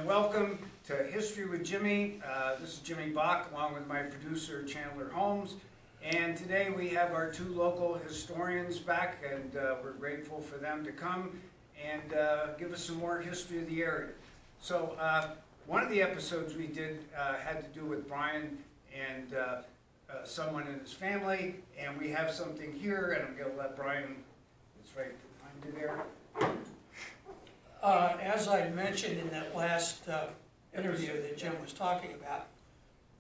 and welcome to History with Jimmy. This is Jimmy Bach, along with my producer Chandler Holmes. And today we have our two local historians back, and we're grateful for them to come and give us some more history of the area. So one of the episodes we did had to do with Brian and someone in his family, and we have something here, and I'm going to let Brian, it's right behind you there. As I mentioned in that last interview that Jim was talking about,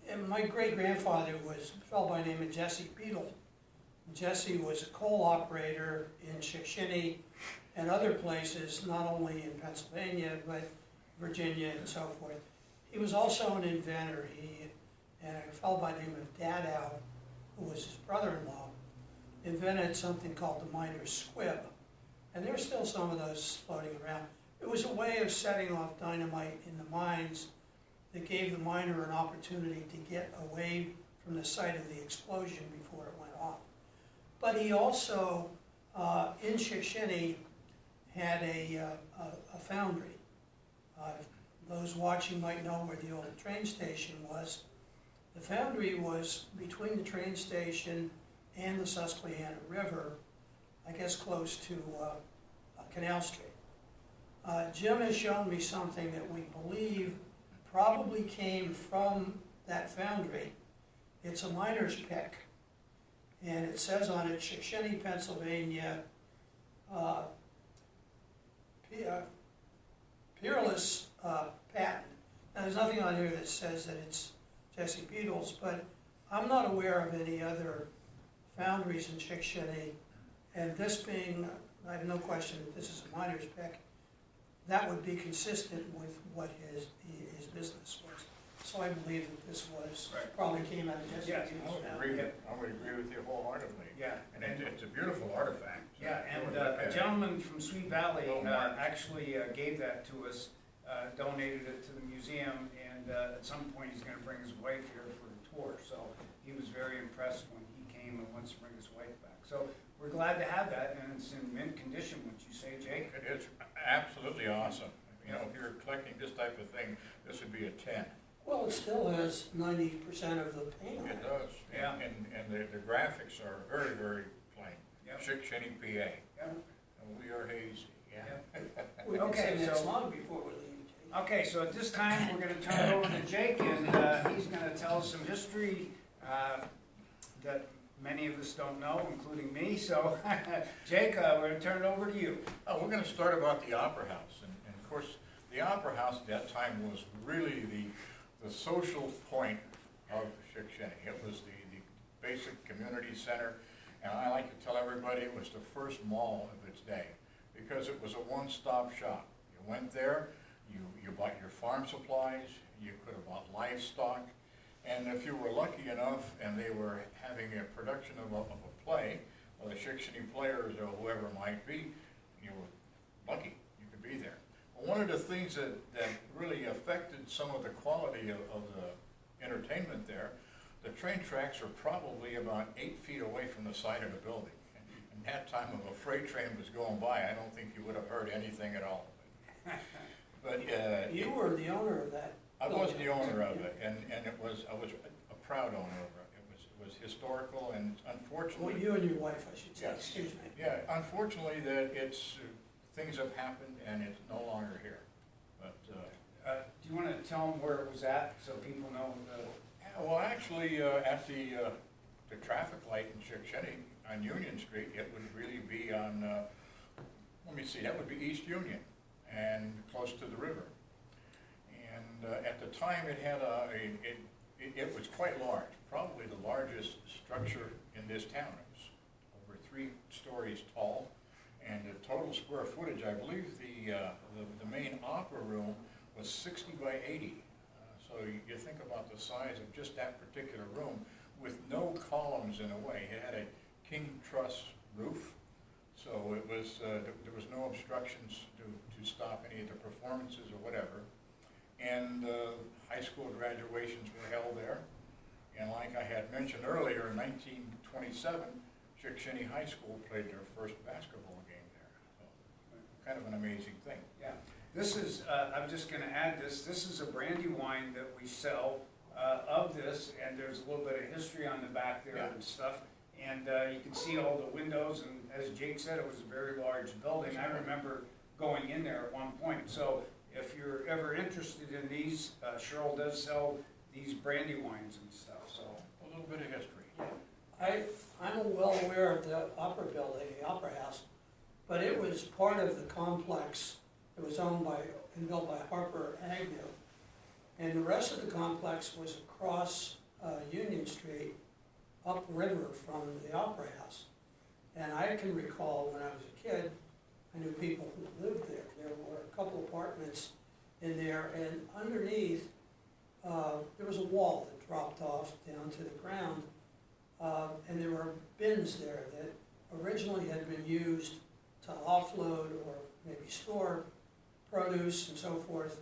and my great-grandfather was a fellow by the name of Jesse Beadle. Jesse was a coal operator in Shickshinny and other places, not only in Pennsylvania, but Virginia and so forth. He was also an inventor. And a fellow by the name of Dadow, who was his brother-in-law, invented something called the miner's squib. And there's still some of those floating around. It was a way of setting off dynamite in the mines that gave the miner an opportunity to get away from the site of the explosion before it went off. But he also, in Shickshinny, had a foundry. Those watching might know where the old train station was. The foundry was between the train station and the Susquehanna River, I guess close to Canal Street. Jim has shown me something that we believe probably came from that foundry. It's a miner's pick, and it says on it, Shickshinny, Pennsylvania, peerless patent. Now, there's nothing on here that says that it's Jesse Beadle's, but I'm not aware of any other foundries in Shickshinny, and this being, I have no question that this is a miner's pick, that would be consistent with what his business was. So I believe that this was, probably came out of Jesse Beadle's. I would agree with you wholeheartedly. Yeah. And it's a beautiful artifact. Yeah, and a gentleman from Sweet Valley actually gave that to us, donated it to the museum, and at some point he's going to bring his wife here for a tour. So he was very impressed when he came and wants to bring his wife back. So we're glad to have that, and it's in mint condition, would you say, Jake? It is absolutely awesome. You know, if you're collecting this type of thing, this would be a 10. Well, it still has 90% of the paint on it. It does. Yeah. And the graphics are very, very plain. Yep. Shickshinny, PA. Yeah. And we are hazy. Yeah. We can Okay, say that's so- long before we leave, Jake. Okay, so at this time, we're going to turn it over to Jake, and he's going to tell us some history that many of us don't know, including me. So, Jake, we're going to turn it over to you. We're going to start about the Opera House. And of course, the Opera House at that time was really the social point of Shickshinny. It was the basic community center. And I like to tell everybody it was the first mall of its day because it was a one-stop shop. You went there, you bought your farm supplies, you could have bought livestock, and if you were lucky enough and they were having a production of a play, or the Shickshinny Players or whoever it might be, you were lucky, you could be there. But one of the things that really affected some of the quality of the entertainment there, the train tracks were probably about 8 feet away from the side of the building. And that time if a freight train was going by, I don't think you would have heard anything at all. But You were the owner of that. I was the owner of it, and I was a proud owner of it. It was historical, and unfortunately. Well, you and your wife, I should say. Yes. Excuse me. Yeah, unfortunately, that things have happened, and it's no longer here. But Do you want to tell them where it was at so people know? well, actually, at the traffic light in Shickshinny on Union Street, it would really be on. Let me see. That would be East Union, and close to the river. And at the time, it had it was quite large, probably the largest structure in this town. It was over 3 stories tall, and the total square footage, I believe, the main opera room was 60 by 80. So you think about the size of just that particular room, with no columns in a way. It had a king truss roof, so it was there was no obstructions to stop any of the performances or whatever. And high school graduations were held there. And like I had mentioned earlier, in 1927, Shickshinny High School played their first basketball game there. So kind of an amazing thing. Yeah. This is, I'm just gonna add this is a brandy wine that we sell of this, and there's a little bit of history on the back there Yeah. and stuff. And you can see all the windows, and as Jake said, it was a very large building. I remember going in there at one point. So if you're ever interested in these, Cheryl does sell these brandy wines and stuff, so. A little bit of history. I'm well aware of the Opera Building, the Opera House, but it was part of the complex that was owned by and built by Harper Agnew. And the rest of the complex was across Union Street, upriver from the Opera House. And I can recall when I was a kid, I knew people who lived there. There were a couple apartments in there, and underneath, there was a wall that dropped off down to the ground. And there were bins there that originally had been used to offload or maybe store produce and so forth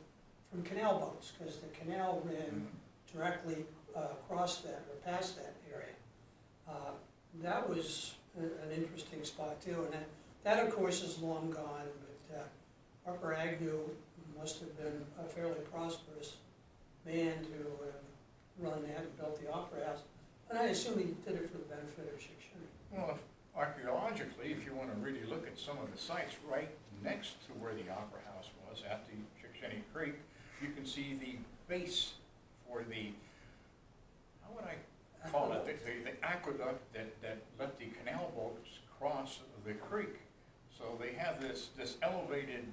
from canal boats, because the canal ran directly across that or past that area. That was an interesting spot too, and that of course is long gone, but Harper Agnew must have been a fairly prosperous man to have run that and built the Opera House. And I assume he did it for the benefit of Shickshinny. Well, archaeologically, if you want to really look at some of the sites right next to where the Opera House was, at the Shickshinny Creek, you can see the base for the, how would I call it, the aqueduct that let the canal boats cross the creek. So they have this elevated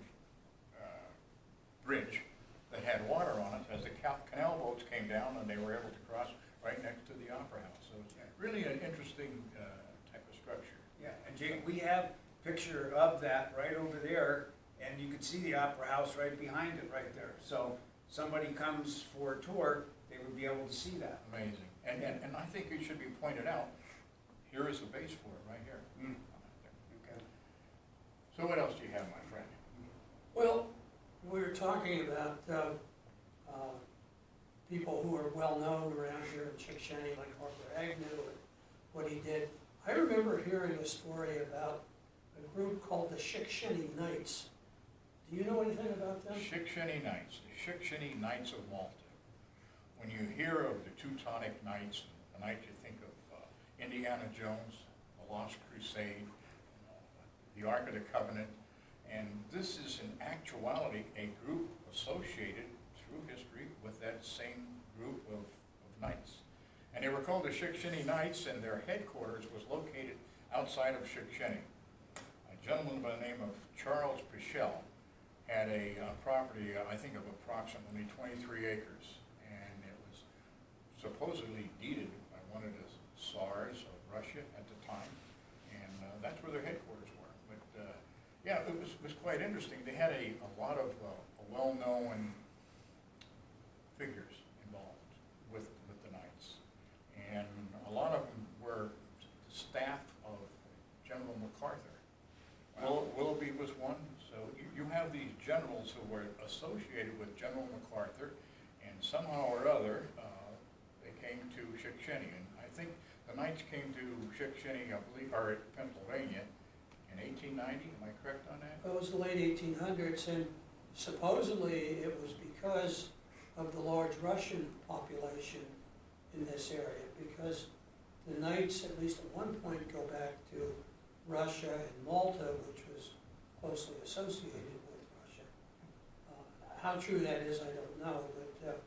bridge that had water on it as the canal boats came down, and they were able to cross right next to the Opera House. So it's really an interesting type of structure. Yeah, and Jake, we have a picture of that right over there, and you can see the Opera House right behind it right there. So somebody comes for a tour, they would be able to see that. Amazing. And I think it should be pointed out, here is the base for it, right here. Okay. So what else do you have, my friend? Well, we were talking about people who are well known around here in Shickshinny, like Harper Agnew and what he did. I remember hearing a story about a group called the Shickshinny Knights. Do you know anything about them? Shickshinny Knights, the Shickshinny Knights of Malta. When you hear of the Teutonic Knights, the Knights you think of Indiana Jones, the Lost Crusade, the Ark of the Covenant, and this is in actuality a group associated through history with that same group of knights. And they were called the Shickshinny Knights, and their headquarters was located outside of Shickshinny. A gentleman by the name of Charles Pichel had a property, I think of approximately 23 acres, and it was supposedly deeded by one of the Tsars of Russia at the time, and that's where their headquarters were. But yeah, it was quite interesting. They had a lot of well-known figures involved with the Knights, and a lot of them were the staff of General MacArthur. Willoughby was one. So you have these generals who were associated with General MacArthur, and somehow or other they came to Shickshinny. And I think the Knights came to Shickshinny, I believe, or Pennsylvania, in 1890. Am I correct on that? It was the late 1800s, and supposedly it was because of the large Russian population in this area, because the Knights, at least at one point, go back to Russia and Malta, which was closely associated with Russia. How true that is, I don't know, but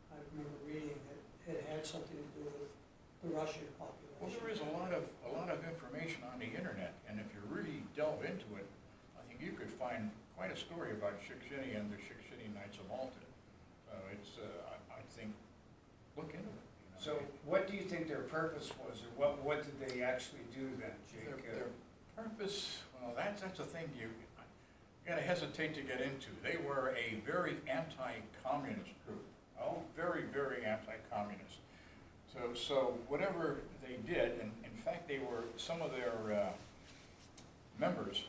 I remember reading that it had something to do with the Russian population. Well, there is a lot of information on the internet, and if you really delve into it, I think you could find quite a story about Shickshinny and the Shickshinny Knights of Malta. It's, I think, look into it. So what do you think their purpose was, or what did they actually do then, Jake? Their purpose, well, that's a thing you gotta hesitate to get into. They were a very anti-communist group. Oh, very, very anti-communist. So whatever they did, and in fact, some of their members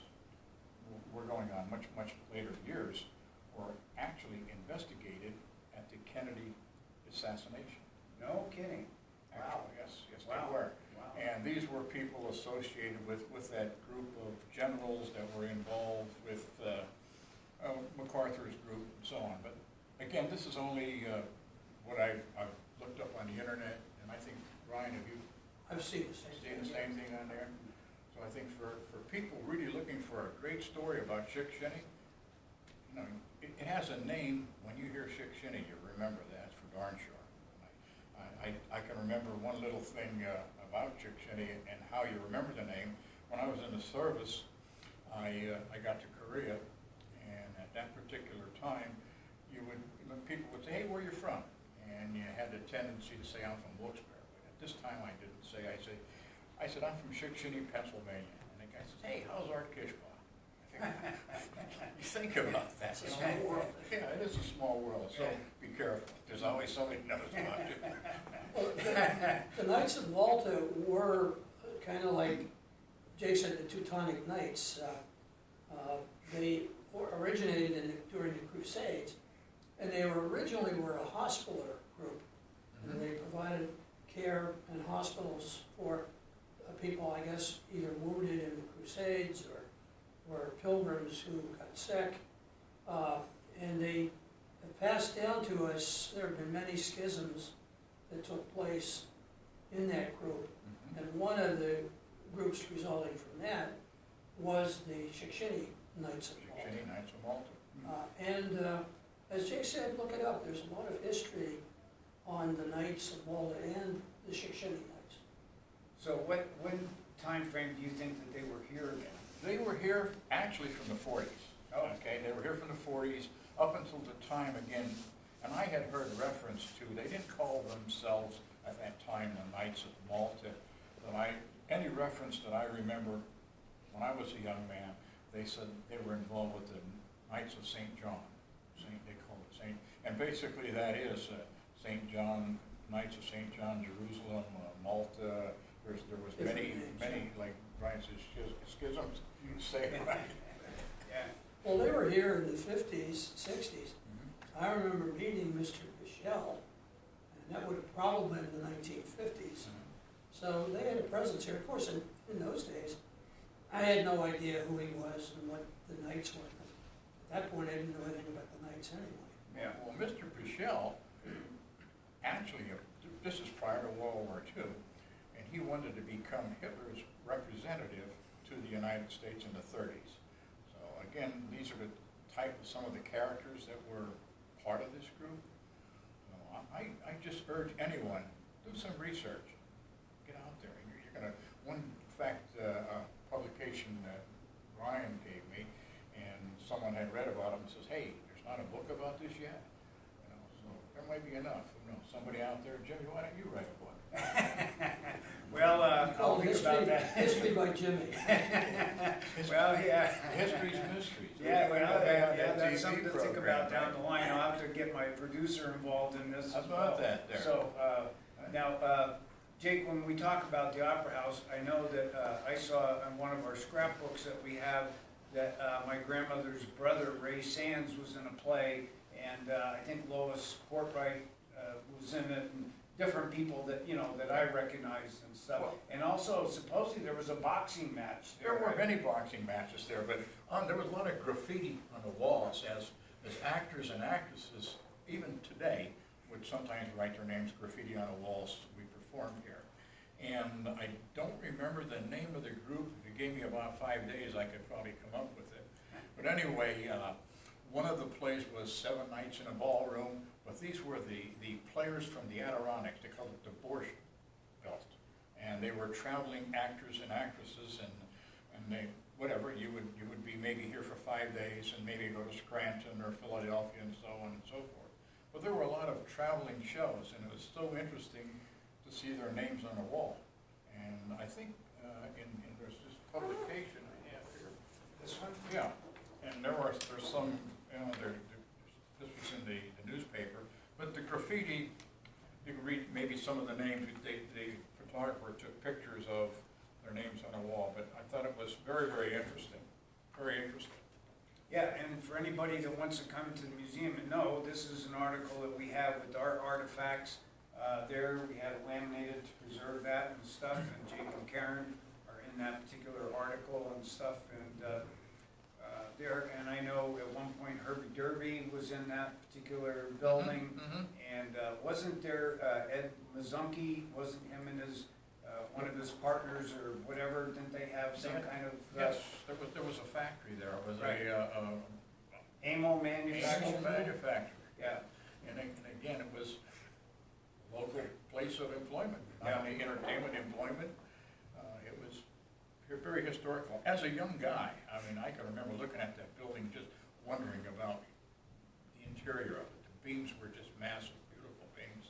were going on much later years, were actually investigated at the Kennedy assassination. No kidding. Wow. Actually, yes, Wow. they were. Wow. And these were people associated with that group of generals that were involved with MacArthur's group and so on. But again, this is only what I've looked up on the internet, and I think, Ryan, have you I've seen the same seen the thing. same thing on there? So I think for people really looking for a great story about Shickshinny, you know, it has a name. When you hear Shickshinny, you remember that for darn sure. I can remember one little thing about Shickshinny and how you remember the name. When I was in the service, I got to Korea, and at that particular time, people would say, "Hey, where are you from?" And you had the tendency to say, "I'm from Wilkes-Barre." But at this time, I didn't say. I said, "I'm from Shickshinny, Pennsylvania." And the guy says, "Hey, how's Art Kishba?" You think about that. It's a small world. Yeah, it is a small world, so be careful. There's always somebody who knows about you. Well, the Knights of Malta were kind of like Jake said, the Teutonic Knights. They originated during the Crusades, and they originally were a hospitaller group. And they provided care in hospitals for people, I guess, either wounded in the Crusades or pilgrims who got sick. And they have passed down to us. There have been many schisms that took place in that group. And one of the groups resulting from that was the Shickshinny Knights of Malta. Shickshinny Knights of Malta. And as Jake said, look it up. There's a lot of history on the Knights of Malta and the Shickshinny Knights. So what time frame do you think that they were here again? They were here actually from the 40s. Oh. Okay, they were here from the 40s up until the time again, and I had heard reference to, they didn't call themselves at that time the Knights of Malta, but any reference that I remember when I was a young man, they said they were involved with the Knights of St. John. They called it St. And basically that is St. John, Knights of St. John, Jerusalem, Malta. There was many, like Brian says, schisms. You say it right. Yeah. Well, they were here in the 50s, 60s. I remember meeting Mr. Michel, and that would have probably been the 1950s. So they had a presence here. Of course, in those days, I had no idea who he was and what the Knights were. At that point, I didn't know anything about the Knights anyway. Yeah, well, Mr. Pichel, actually, this is prior to World War II, and he wanted to become Hitler's representative to the United States in the 30s. So again, these are the some of the characters that were part of this group. So I just urge anyone, do some research, get out there. You're gonna, one fact, publication that Ryan gave me, and someone had read about it and says, "Hey, there's not a book about this yet." You know, so there might be enough. Who knows? Somebody out there, Jimmy, why don't you write a book? Well, I'll think about that. History by Jimmy. Well, yeah. History's mysteries. Yeah, well, Yeah, that's something to think program, about down right? the line. I'll have to get my producer involved in this How as about well. that there? So, now, Jake, when we talk about the Opera House, I know that I saw on one of our scrapbooks that we have that my grandmother's brother, Ray Sands, was in a play, and I think Lois Courtwright was in it, and different people that, you know, that I recognized and stuff. Well- And also, supposedly, there was a boxing match there. There were right? many boxing matches there, but there was a lot of graffiti on the walls as actors and actresses, even today, would sometimes write their names graffiti on the walls we perform here. And I don't remember the name of the group. If you gave me about 5 days, I could probably come up with it. But anyway, one of the plays was 7 Nights in a Ballroom, but these were the players from the Adirondacks. They called it the Borscht Belt. And they were traveling actors and actresses, and they, whatever, you would be maybe here for 5 days and maybe go to Scranton or Philadelphia and so on and so forth. But there were a lot of traveling shows, and it was so interesting to see their names on the wall. And I think there's this publication I have here. This one? Yeah, and there's some, you know, this was in the newspaper, but the graffiti, you can read maybe some of the names. The photographer took pictures of their names on the wall, but I thought it was very, very interesting. Very interesting. Yeah, and for anybody that wants to come to the museum and know, this is an article that we have with our artifacts. There, we had it laminated to preserve that and stuff, and Jake and Karen are in that particular article and stuff, and there, and I know at one point Herbie Derby was in that particular building. And wasn't there Ed Mazunke, wasn't him and his, one of his partners or whatever, didn't they have some kind of? Yes, there was a factory there, it was Right. a Amo manufacturing? manufacturer. Yeah, And again, it was a local place of employment, Yeah. not only entertainment employment. It was very historical. As a young guy, I mean, I can remember looking at that building, just wondering about the interior of it. The beams were just massive, beautiful beams.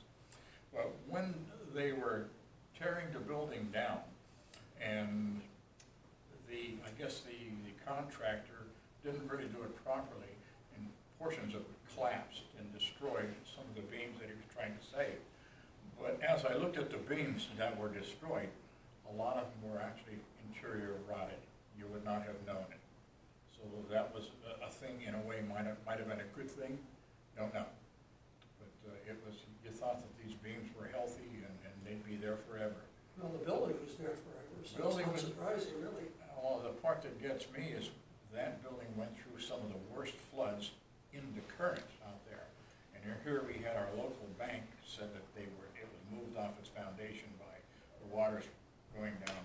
But when they were tearing the building down, and I guess the contractor didn't really do it properly, and portions of it collapsed and destroyed some of the beams that he was trying to save. But as I looked at the beams that were destroyed, a lot of them were actually interior rotted. You would not have known it. So that was a thing, in a way, might have been a good thing, don't know. But it was, you thought that these beams were healthy and they'd be there forever. Well, the building was there forever, so Building it's was- not surprising, really. Well, the part that gets me is that building went through some of the worst floods in the current out there. And here we had our local bank said that it was moved off its foundation by the waters going down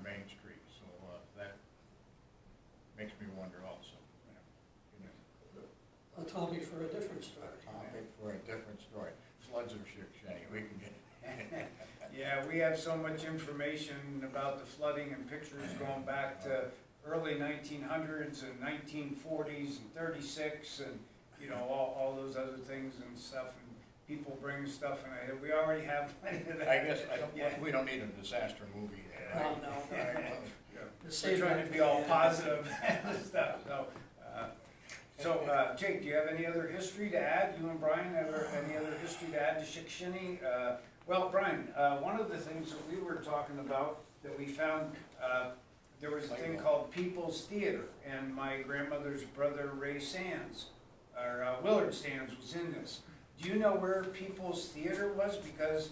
Main Street. So that makes me wonder also. A topic for a different story. Topic for a different story. Floods of Shickshinny, we can get it. yeah, we have so much information about the flooding and pictures going back to early 1900s and 1940s and 36 and, you know, all those other things and stuff, and people bring stuff, and we already have plenty of that. I guess Yeah. we don't need a disaster movie. No. Yeah. The We're same trying to be all positive and stuff, so, Jake, do you have any other history to add? You and Brian have any other history to add to Shickshinny? Well, Brian, one of the things that we were talking about that we found, there was a thing called People's Theater, and my grandmother's brother Ray Sands, or Willard Sands, was in this. Do you know where People's Theater was? Because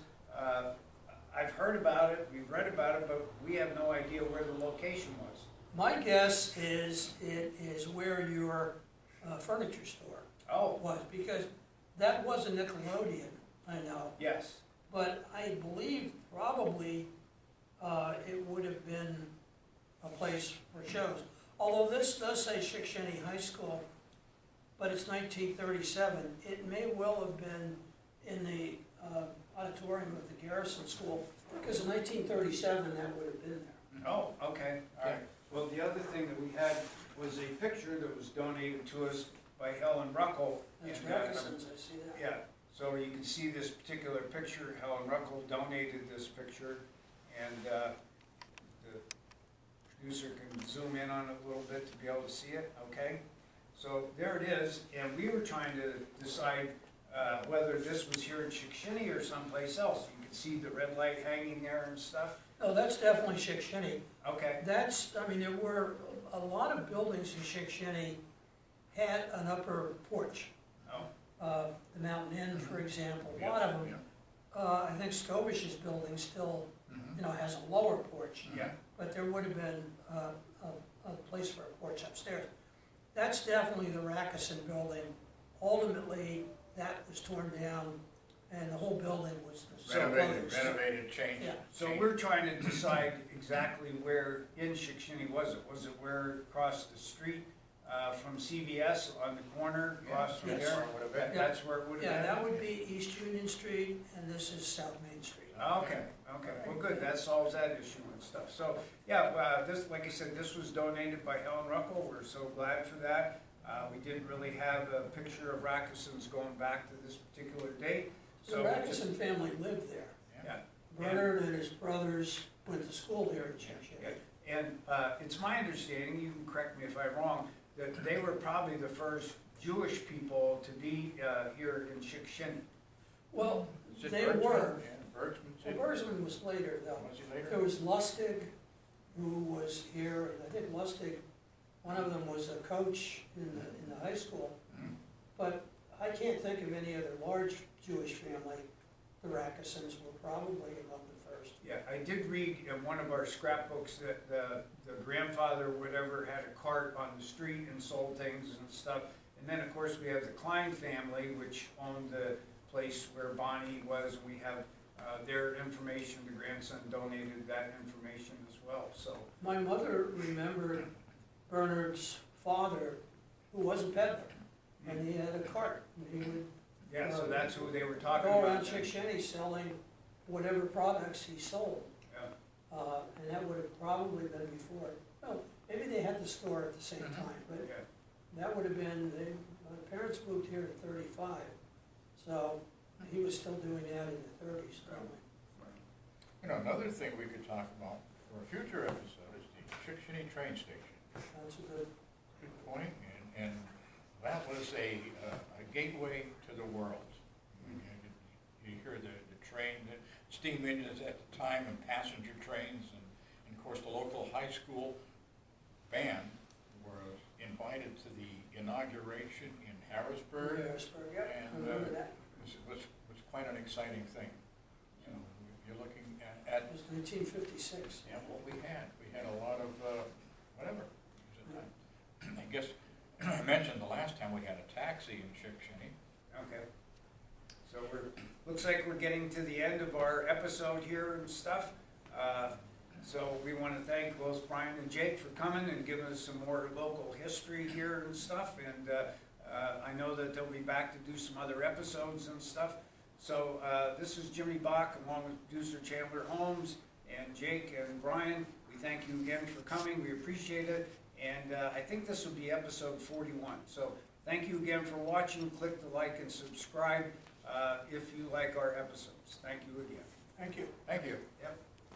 I've heard about it, we've read about it, but we have no idea where the location was. My guess is it is where your furniture store Oh, was, because that was a Nickelodeon, I know. yes. But I believe probably it would have been a place for shows. Although this does say Shickshinny High School, but it's 1937, it may well have been in the auditorium of the Garrison School, because in 1937 that would have been there. Oh, okay, all right. Well, the other thing that we had was a picture that was donated to us by Helen Ruckel. That's and, Rackeson's, I see that. Yeah, so you can see this particular picture. Helen Ruckel donated this picture, and the producer can zoom in on it a little bit to be able to see it, okay? So there it is, and we were trying to decide whether this was here in Shickshinny or someplace else. You can see the red light hanging there and stuff. Oh, that's definitely Shickshinny. Okay, That's, I mean, there were a lot of buildings in Shickshinny had an upper porch. oh, The Mountain Inn, for example, a Yes, lot of them. yeah. I think Skovish's building still, Mhm. you know, has a lower porch, yeah, but there would have been a place for a porch upstairs. That's definitely the Rackeson building. Ultimately, that was torn down, and the whole building was the Renovated, changed. Yeah. so we're trying to decide exactly where in Shickshinny was it? Was it where across the street from CVS on the corner, across from Yes. there? Would have been. That's where it would have Yeah, been? that would be East Union Street, and this is South Main Street. Okay, well, good, that solves that issue and stuff. So, yeah, this, like I said, this was donated by Helen Ruckel, we're so glad for that. We didn't really have a picture of Rackeson's going back to this particular date, The so. Rackeson family lived there. Yeah, Bernard and his brothers went to school there in Shickshinny. and it's my understanding, you can correct me if I'm wrong, that they were probably the first Jewish people to be here in Shickshinny. Well, Is it they Bergman? were. Yeah, Bergman, Well, Bergman was later, though. Was he later? There was Lustig, who was here, and I think Lustig, one of them was a coach in the high school. Mhm. But I can't think of any other large Jewish family the Rackesons were probably among the first. Yeah, I did read in one of our scrapbooks that the grandfather, whatever, had a cart on the street and sold things and stuff. And then, of course, we have the Klein family, which owned the place where Bonnie was. We have their information. The grandson donated that information as well, so. My mother remembered Bernard's father, who was a peddler, and he had a cart, and he would Yeah, so that's who they were talking go about. around Shickshinny selling whatever products he sold. Yeah, And that would have probably been before, well, maybe they had the store at the same time, but yeah. that would have been, my parents moved here in 35, so he was still doing that in the 30s, probably. You know, another thing we could talk about for a future episode is the Shickshinny train station. That's a good, Good point, and that was a gateway to the world. You hear the train, the steam engines at the time, and passenger trains, and of course the local high school band were invited to the inauguration in Harrisburg. Harrisburg, yeah, I And remember that. was quite an exciting thing. You know, you're looking It at was 1956. yeah, what we had a lot of, whatever. I guess, I mentioned the last time we had a taxi in Shickshinny. Okay. So looks like we're getting to the end of our episode here and stuff. So we want to thank both Brian and Jake for coming and giving us some more local history here and stuff. And I know that they'll be back to do some other episodes and stuff. So this is Jimmy Bach along with producer Chandler Holmes and Jake and Brian. We thank you again for coming. We appreciate it. And I think this will be episode 41. So thank you again for watching. Click the like and subscribe if you like our episodes. Thank you again. Thank you. Thank you. Yep.